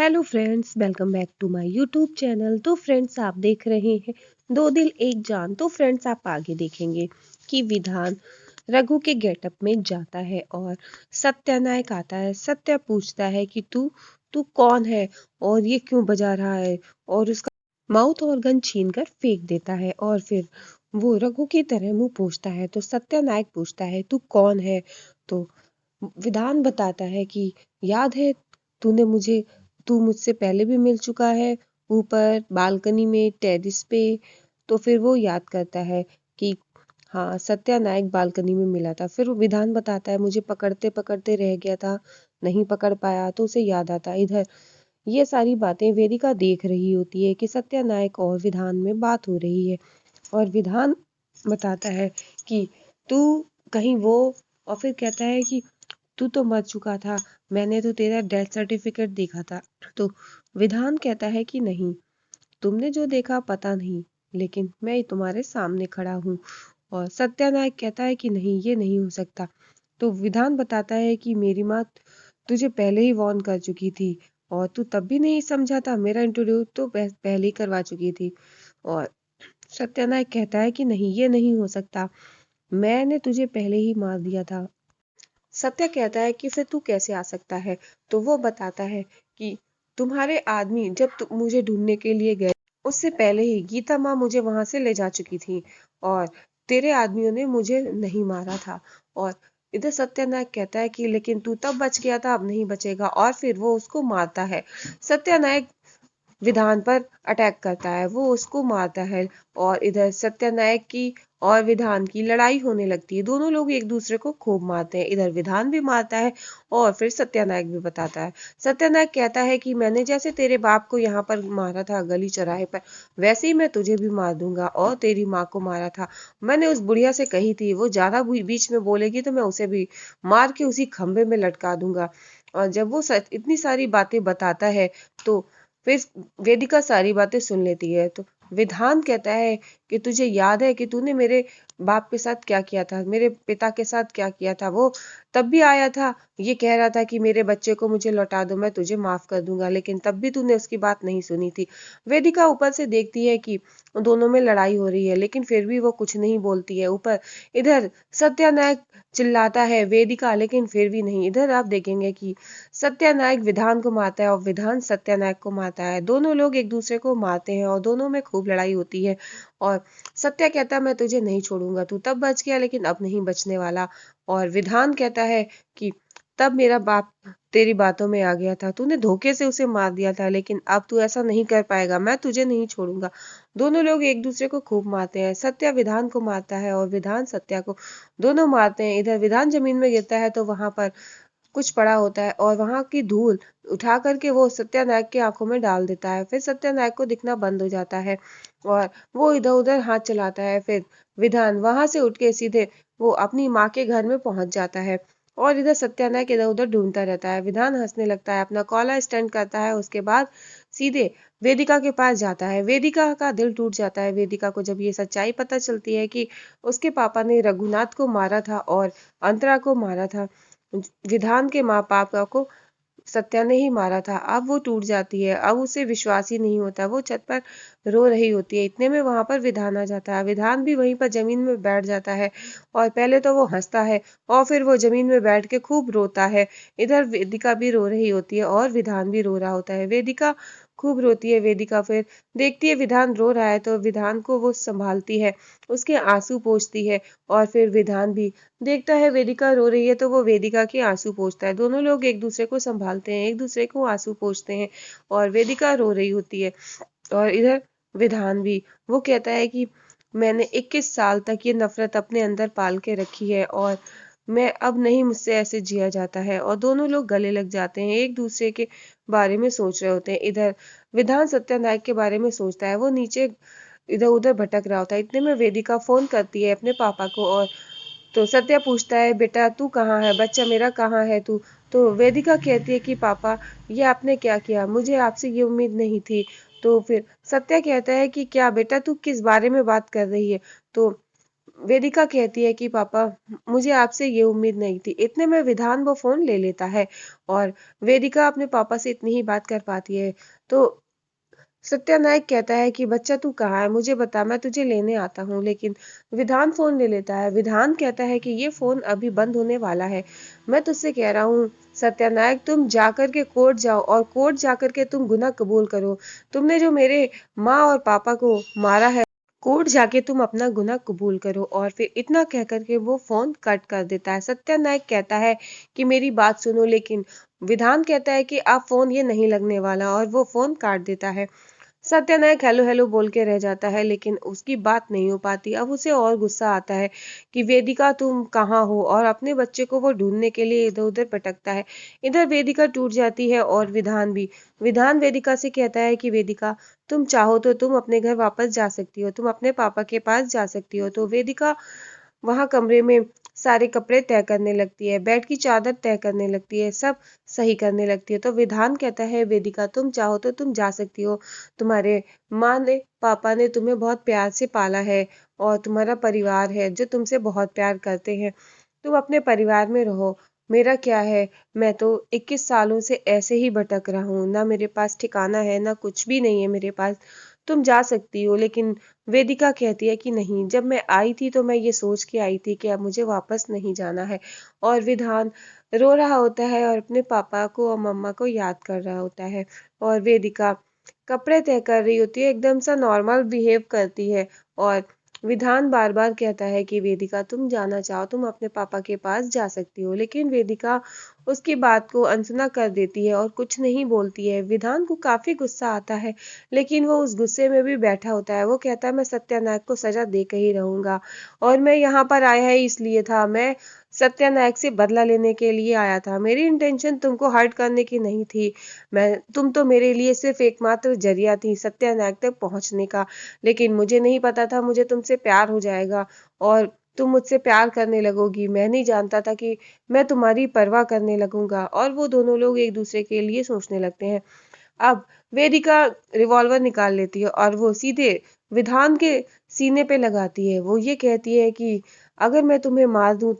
Hello friends, welcome back to my YouTube channel. तो friends, आप देख रहे हैं दो दिल एक जान। तो फ्रेंड्स, आप आगे देखेंगे कि विधान रघु के गेटअप में जाता है और सत्यानायक आता है। सत्या पूछता है कि तू तू कौन है और ये क्यों बजा रहा है, और उसका माउथ ऑर्गन छीन कर फेंक देता है। और फिर वो रघु की तरह मुंह पूछता है। तो सत्यानायक पूछता है तू कौन है। तो विधान बताता है कि याद है, तूने मुझे तू मुझसे पहले भी मिल चुका है, ऊपर बालकनी में, टेरेस पे। तो फिर वो याद करता है कि हाँ, सत्यानायक बालकनी में मिला था। फिर वो विधान बताता है मुझे पकड़ते पकड़ते रह गया था, नहीं पकड़ पाया। तो उसे याद आता है। इधर ये सारी बातें वेदिका देख रही होती है कि सत्यानायक और विधान में बात हो रही है। और विधान बताता है कि तू कहीं वो, और फिर कहता है कि तू तो मर चुका था, मैंने तो तेरा डेथ सर्टिफिकेट देखा था। तो विधान कहता है कि नहीं, तुमने जो देखा पता नहीं, लेकिन मैं तुम्हारे सामने खड़ा हूँ। और सत्यानायक कहता है कि नहीं, ये नहीं हो सकता। तो विधान बताता है कि मेरी माँ तुझे पहले ही वार्न कर चुकी थी, और तू तब भी नहीं समझा था। मेरा इंट्रोड्यूस तो पहले ही करवा चुकी थी। और सत्यानायक कहता है कि नहीं, ये नहीं हो सकता, मैंने तुझे पहले ही मार दिया था। सत्य कहता है कि फिर तू कैसे आ सकता है। तो वो बताता है कि तुम्हारे आदमी जब मुझे ढूंढने के लिए गए, उससे पहले ही गीता माँ मुझे वहां से ले जा चुकी थी, और तेरे आदमियों ने मुझे नहीं मारा था। और इधर सत्यानायक कहता है कि लेकिन तू तब बच गया था, अब नहीं बचेगा। और फिर वो उसको मारता है। सत्यानायक विधान पर अटैक करता है, वो उसको मारता है। और इधर सत्यानायक की और विधान की लड़ाई होने लगती है। दोनों लोग एक दूसरे को खूब मारते हैं। इधर विधान भी मारता है और फिर सत्यानायक भी बताता है। सत्यानायक कहता है कि मैंने जैसे तेरे बाप को यहाँ पर मारा था गली चौराहे पर, वैसे ही मैं तुझे भी मार दूंगा। और तेरी माँ को मारा था, मैंने उस बुढ़िया से कही थी, वो ज्यादा बीच में बोलेगी तो मैं उसे भी मार के उसी खंबे में लटका दूंगा। और जब वो इतनी सारी बातें बताता है, तो फिर वेदिका सारी बातें सुन लेती है। तो विधान कहता है कि तुझे याद है कि तूने मेरे बाप के साथ क्या किया था, मेरे पिता के साथ क्या किया था। वो तब भी आया था, ये कह रहा था कि मेरे बच्चे को मुझे लौटा दो, मैं तुझे माफ कर दूंगा, लेकिन तब भी तूने उसकी बात नहीं सुनी थी। वेदिका ऊपर से देखती है कि दोनों में लड़ाई हो रही है, लेकिन फिर भी वो कुछ नहीं बोलती है। ऊपर इधर सत्यानायक चिल्लाता है वेदिका, लेकिन फिर भी नहीं। इधर आप देखेंगे कि सत्यानायक विधान को मारता है और विधान सत्यानायक को मारता है। दोनों लोग एक दूसरे को मारते हैं और दोनों में खूब लड़ाई होती है। और सत्या कहता है मैं तुझे नहीं छोड़ूंगा, तू तब बच गया लेकिन अब नहीं बचने वाला। और विधान कहता है कि तब मेरा बाप तेरी बातों में आ गया था, तूने धोखे से उसे मार दिया था, लेकिन अब तू ऐसा नहीं कर पाएगा, मैं तुझे नहीं छोड़ूंगा। दोनों लोग एक दूसरे को खूब मारते हैं। सत्या विधान को मारता है और विधान सत्या को, दोनों मारते हैं। इधर विधान जमीन में गिरता है तो वहां पर कुछ पड़ा होता है, और वहां की धूल उठा करके वो सत्यानायक की आंखों में डाल देता है। फिर सत्यानायक को दिखना बंद हो जाता है और वो इधर उधर हाथ चलाता है। फिर विधान वहां से उठ के सीधे वो अपनी माँ के घर में पहुंच जाता है। और इधर सत्यानायक इधर उधर ढूंढता रहता है। विधान हंसने लगता है, अपना कॉलर स्टैंड करता है, उसके बाद सीधे वेदिका के पास जाता है। वेदिका का दिल टूट जाता है। वेदिका को जब ये सच्चाई पता चलती है कि उसके पापा ने रघुनाथ को मारा था और अंतरा को मारा था, विधान के माँ पापा को सत्या ने ही मारा था, अब वो टूट जाती है। अब उसे विश्वास ही नहीं होता, वो छत पर रो रही होती है। इतने में वहां पर विधान आ जाता है। विधान भी वहीं पर जमीन में बैठ जाता है, और पहले तो वो हंसता है और फिर वो जमीन में बैठ के खूब रोता है। इधर वेदिका भी रो रही होती है और विधान भी रो रहा होता है। वेदिका खूब रोती है। वेदिका फिर देखती है विधान रो रहा है, तो विधान को वो संभालती है, उसके आंसू पोंछती है। और फिर विधान भी देखता है वेदिका रो रही है, तो वो वेदिका के आंसू पोंछता है। दोनों लोग एक दूसरे को संभालते हैं, एक दूसरे को आंसू पोंछते हैं। और वेदिका रो रही होती है। और इधर विधान भी, वो कहता है कि मैंने 21 साल तक ये नफरत अपने अंदर पाल के रखी है, और मैं अब नहीं, मुझसे ऐसे जिया जाता है। और दोनों लोग गले लग जाते हैं, एक दूसरे के बारे में सोच रहे होते हैं। इधर विधान सत्यानायक के बारे में सोचता है, वो नीचे इधर उधर भटक रहा होता है। इतने में वेदिका फोन करती है अपने पापा को, और तो सत्या पूछता है बेटा तू कहाँ है, बच्चा मेरा कहाँ है तू। तो वेदिका कहती है कि पापा, ये आपने क्या किया, मुझे आपसे ये उम्मीद नहीं थी। तो फिर सत्या कहता है कि क्या बेटा, तू किस बारे में बात कर रही है। तो वेदिका कहती है कि पापा, मुझे आपसे ये उम्मीद नहीं थी। इतने में विधान वो फोन ले लेता है और वेदिका अपने पापा से इतनी ही बात कर पाती है। तो सत्यानायक कहता है कि बच्चा तू कहाँ है, मुझे बता, मैं तुझे लेने आता हूँ। लेकिन विधान फोन ले लेता है। विधान कहता है कि ये फोन अभी बंद होने वाला है, मैं तुझसे कह रहा हूँ सत्यानायक, तुम जाकर के कोर्ट जाओ और कोर्ट जाकर के तुम गुनाह कबूल करो। तुमने जो मेरे माँ और पापा को मारा है, कोर्ट जाके तुम अपना गुनाह कबूल करो। और फिर इतना कह करके वो फोन कट कर देता है। सत्यानायक कहता है कि मेरी बात सुनो, लेकिन विधान कहता है कि आप फोन ये नहीं लगने वाला, और वो फोन काट देता है। सत्यानायक हेलो हेलो बोल के रह जाता है, लेकिन उसकी बात नहीं हो पाती। अब उसे और गुस्सा आता है कि वेदिका तुम कहाँ हो, और अपने बच्चे को वो ढूंढने के लिए इधर उधर भटकता है। इधर वेदिका टूट जाती है और विधान भी। विधान वेदिका से कहता है कि वेदिका, तुम चाहो तो तुम अपने घर वापस जा सकती हो, तुम अपने पापा के पास जा सकती हो। तो वेदिका वहां कमरे में सारे कपड़े तय करने लगती है, बेड की चादर तय करने लगती है, सब सही करने लगती है। तो विधान कहता है वेदिका, तुम चाहो तो तुम जा सकती हो। तुम्हारे माँ ने, पापा ने तुम्हें बहुत प्यार से पाला है, और तुम्हारा परिवार है जो तुमसे बहुत प्यार करते हैं। तुम अपने परिवार में रहो। मेरा क्या है, मैं तो 21 सालों से ऐसे ही भटक रहा हूँ, ना मेरे पास ठिकाना है, ना कुछ भी नहीं है मेरे पास। तुम जा सकती हो। लेकिन वेदिका कहती है कि नहीं, जब मैं आई थी तो मैं ये सोच के आई थी कि अब मुझे वापस नहीं जाना है। और विधान रो रहा होता है और अपने पापा को और मम्मा को याद कर रहा होता है। और वेदिका कपड़े तय कर रही होती है, एकदम सा नॉर्मल बिहेव करती है। और विधान बार बार कहता है कि वेदिका, तुम जाना चाहो तुम अपने पापा के पास जा सकती हो। लेकिन वेदिका उसकी बात को अनसुना कर देती है और कुछ नहीं बोलती है। विधान को काफी गुस्सा आता है, लेकिन वो उस गुस्से में भी बैठा होता है। वो कहता है मैं सत्यानायक को सजा दे के ही रहूंगा, और मैं यहाँ पर आया ही इसलिए था, मैं सत्यानायक से बदला लेने के लिए आया था। मेरी इंटेंशन तुमको हर्ट करने की नहीं थी। तुम तो मेरे लिए सिर्फ एकमात्र जरिया थी सत्यानायक तक पहुंचने का। लेकिन मुझे नहीं पता था मुझे तुमसे प्यार हो जाएगा, और तुम मुझसे प्यार करने लगोगी। मैं नहीं जानता था कि मैं तुम्हारी परवाह करने लगूंगा। और वो दोनों लोग एक दूसरे के लिए सोचने लगते हैं। अब वेदिका रिवॉल्वर निकाल लेती है और वो सीधे विधान के सीने पे लगाती है। वो ये कहती है कि अगर मैं तुम्हें मार दूं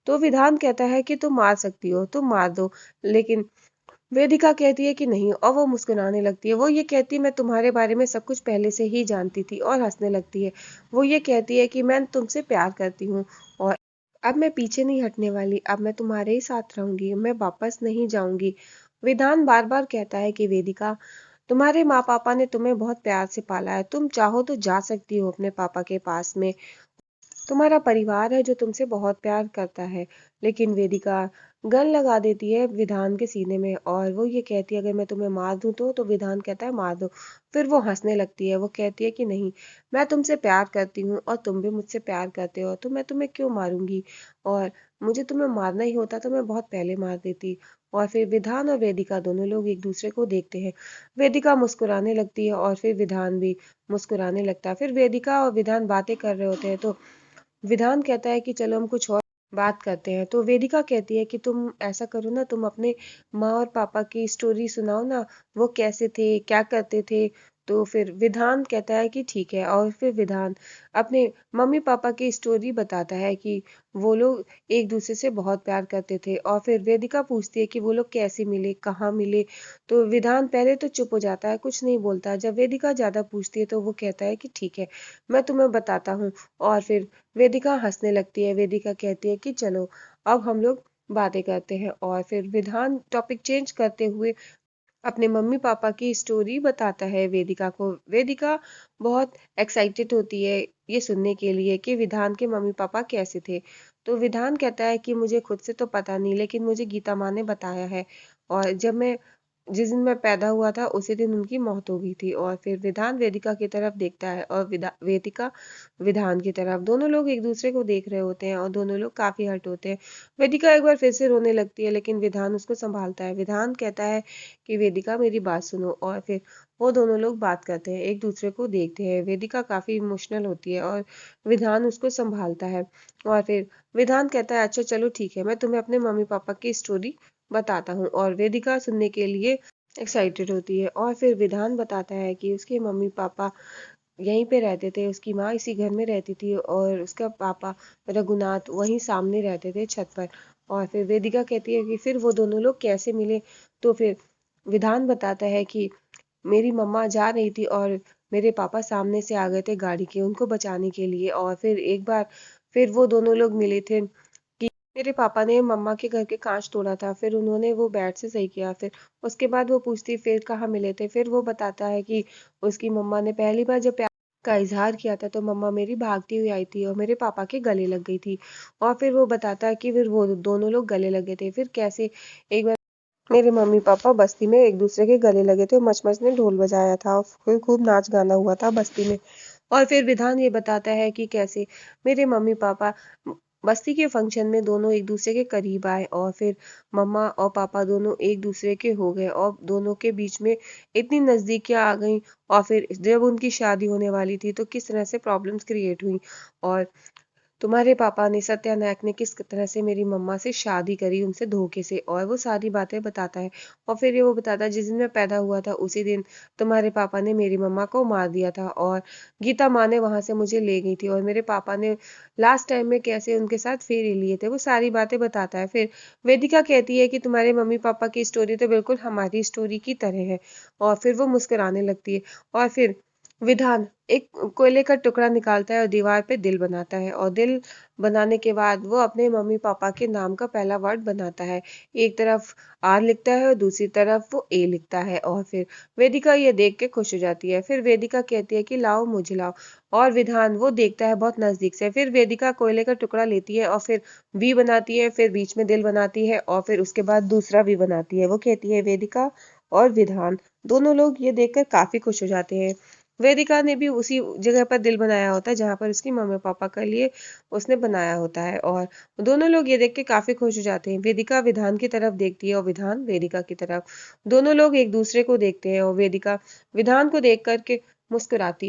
तो विधान कहता है कि तुम मार सकती हो, तुम मार दो। लेकिन वेदिका कहती है कि नहीं, और वो मुस्कुराने लगती है। वो ये कहती है मैं तुम्हारे बारे में सब कुछ पहले से ही जानती थी, और हंसने लगती है। वो ये कहती है कि मैं तुमसे प्यार करती हूँ, और अब मैं पीछे नहीं हटने वाली, अब मैं तुम्हारे ही साथ रहूंगी, मैं वापस नहीं जाऊंगी। विधान बार बार कहता है कि वेदिका, तुम्हारे माँ पापा ने तुम्हें बहुत प्यार से पाला है, तुम चाहो तो जा सकती हो अपने पापा के पास में, तुम्हारा परिवार है जो तुमसे बहुत प्यार करता है। लेकिन वेदिका गन लगा देती है विधान के सीने में, और वो ये कहती है अगर मैं तुम्हें मार दूं तो विधान कहता है मार दो। फिर वो हंसने लगती है। वो कहती है कि नहीं, मैं तुमसे प्यार करती हूँ और तुम भी मुझसे प्यार करते हो, तो मैं तुम्हें क्यों मारूंगी, और मुझे तुम्हें मारना ही होता तो मैं बहुत पहले मार देती। और फिर विधान और वेदिका दोनों लोग एक दूसरे को देखते हैं। वेदिका मुस्कुराने लगती है और फिर विधान भी मुस्कुराने लगता है। फिर वेदिका और विधान बातें कर रहे होते हैं, तो विधान कहता है कि चलो हम कुछ और बात करते हैं। तो वेदिका कहती है कि तुम ऐसा करो ना, तुम अपने माँ और पापा की स्टोरी सुनाओ ना, वो कैसे थे, क्या करते थे। तो फिर विधान कहता है कि ठीक है। और फिर विधान अपने मम्मी पापा की स्टोरी बताता है कि वो लोग एक दूसरे से बहुत प्यार करते थे। और फिर वेदिका पूछती है कि वो लोग कैसे मिले, कहाँ मिले। तो विधान पहले तो चुप हो जाता है, कुछ नहीं बोलता। जब वेदिका ज्यादा पूछती है तो वो कहता है कि ठीक है, मैं तुम्हें बताता हूँ। और फिर वेदिका हंसने लगती है। वेदिका कहती है कि चलो अब हम लोग बातें करते हैं। और फिर विधान टॉपिक चेंज करते हुए अपने मम्मी पापा की स्टोरी बताता है वेदिका को। वेदिका बहुत एक्साइटेड होती है ये सुनने के लिए कि विधान के मम्मी पापा कैसे थे। तो विधान कहता है कि मुझे खुद से तो पता नहीं, लेकिन मुझे गीता माँ ने बताया है, और जब मैं जिस दिन मैं पैदा हुआ था उसी दिन उनकी मौत हो गई थी। और फिर विधान वेदिका की तरफ देखता है और वेदिका विधान की तरफ। दोनों लोग एक दूसरे को देख रहे होते हैं और दोनों लोग काफी हर्ट होते हैं। वेदिका एक बार फिर से रोने लगती है, लेकिन विधान उसको संभालता है। विधान कहता है कि वेदिका मेरी बात सुनो। और फिर वो दोनों लोग बात करते हैं, एक दूसरे को देखते हैं। वेदिका काफी इमोशनल होती है और विधान उसको संभालता है। और फिर विधान कहता है अच्छा चलो ठीक है, मैं तुम्हें अपने मम्मी पापा की स्टोरी बताता हूँ। और वेदिका सुनने के लिए एक्साइटेड होती है। और फिर विधान बताता है कि उसके मम्मी पापा यहीं पे रहते थे, उसकी माँ इसी घर में रहती थी और उसका पापा रघुनाथ वहीं सामने रहते थे छत पर। और फिर वेदिका कहती है कि फिर वो दोनों लोग कैसे मिले। तो फिर विधान बताता है कि मेरी मम्मा जा रही थी और मेरे पापा सामने से आ गए थे गाड़ी के उनको बचाने के लिए। और फिर एक बार फिर वो दोनों लोग मिले थे कि मेरे पापा ने मम्मा के घर के कांच तोड़ा था, फिर उन्होंने वो बैट से सही किया। फिर उसके बाद वो पूछती फिर कहाँ मिले थे, फिर वो बताता है कि उसकी मम्मा ने पहली बार जब प्यार का इजहार किया था तो मम्मा मेरी भागती हुई आई थी और मेरे पापा के गले लग गई थी। और फिर वो बताता है कि फिर वो दोनों लोग गले लगे थे, फिर कैसे एक बार मेरे मम्मी पापा बस्ती में एक दूसरे के गले लगे थे और मचमच ने ढोल बजाया था और फिर खूब नाच गाना हुआ था बस्ती में। और फिर विधान ये बताता है कि कैसे मेरे मम्मी पापा बस्ती के फंक्शन में दोनों एक दूसरे के करीब आए और फिर मम्मा और पापा दोनों एक दूसरे के हो गए और दोनों के बीच में इतनी नजदीकियां आ गई। और फिर जब उनकी शादी होने वाली थी तो किस तरह से प्रॉब्लम्स क्रिएट हुई और तुम्हारे पापा ने सत्यानायक ने किस तरह से मेरी मम्मा से शादी करी उनसे धोखे से, और वो सारी बातें बताता है। और फिर ये वो बताता है जिस दिन मैं पैदा हुआ था उसी दिन तुम्हारे पापा ने मेरी मम्मा को मार दिया था और गीता माँ ने वहां से मुझे ले गई थी और मेरे पापा ने लास्ट टाइम में कैसे उनके साथ फेरे लिए थे वो सारी बातें बताता है। फिर वेदिका कहती है कि तुम्हारे मम्मी पापा की स्टोरी तो बिल्कुल हमारी स्टोरी की तरह है। और फिर वो मुस्कुराने लगती है। और फिर विधान एक कोयले का टुकड़ा निकालता है और दीवार पे दिल बनाता है और दिल बनाने के बाद वो अपने मम्मी पापा के नाम का पहला वर्ड बनाता है। एक तरफ आर लिखता है और दूसरी तरफ वो ए लिखता है। और फिर वेदिका ये देख के खुश हो जाती है। फिर वेदिका कहती है कि लाओ मुझे लाओ। और विधान वो देखता है बहुत नजदीक से। फिर वेदिका कोयले का टुकड़ा लेती है और फिर वी बनाती है, फिर बीच में दिल बनाती है और फिर उसके बाद दूसरा वी बनाती है। वो कहती है वेदिका और विधान दोनों लोग ये देखकर काफी खुश हो जाते हैं। वेदिका ने भी उसी जगह पर दिल बनाया होता है जहां पर उसकी मम्मी पापा के लिए उसने बनाया होता है। और दोनों लोग ये देख के काफी खुश हो जाते हैं। वेदिका विधान की तरफ देखती है और विधान वेदिका की तरफ। दोनों लोग एक दूसरे को देखते हैं और वेदिका विधान को देख करके मुस्कुराती है।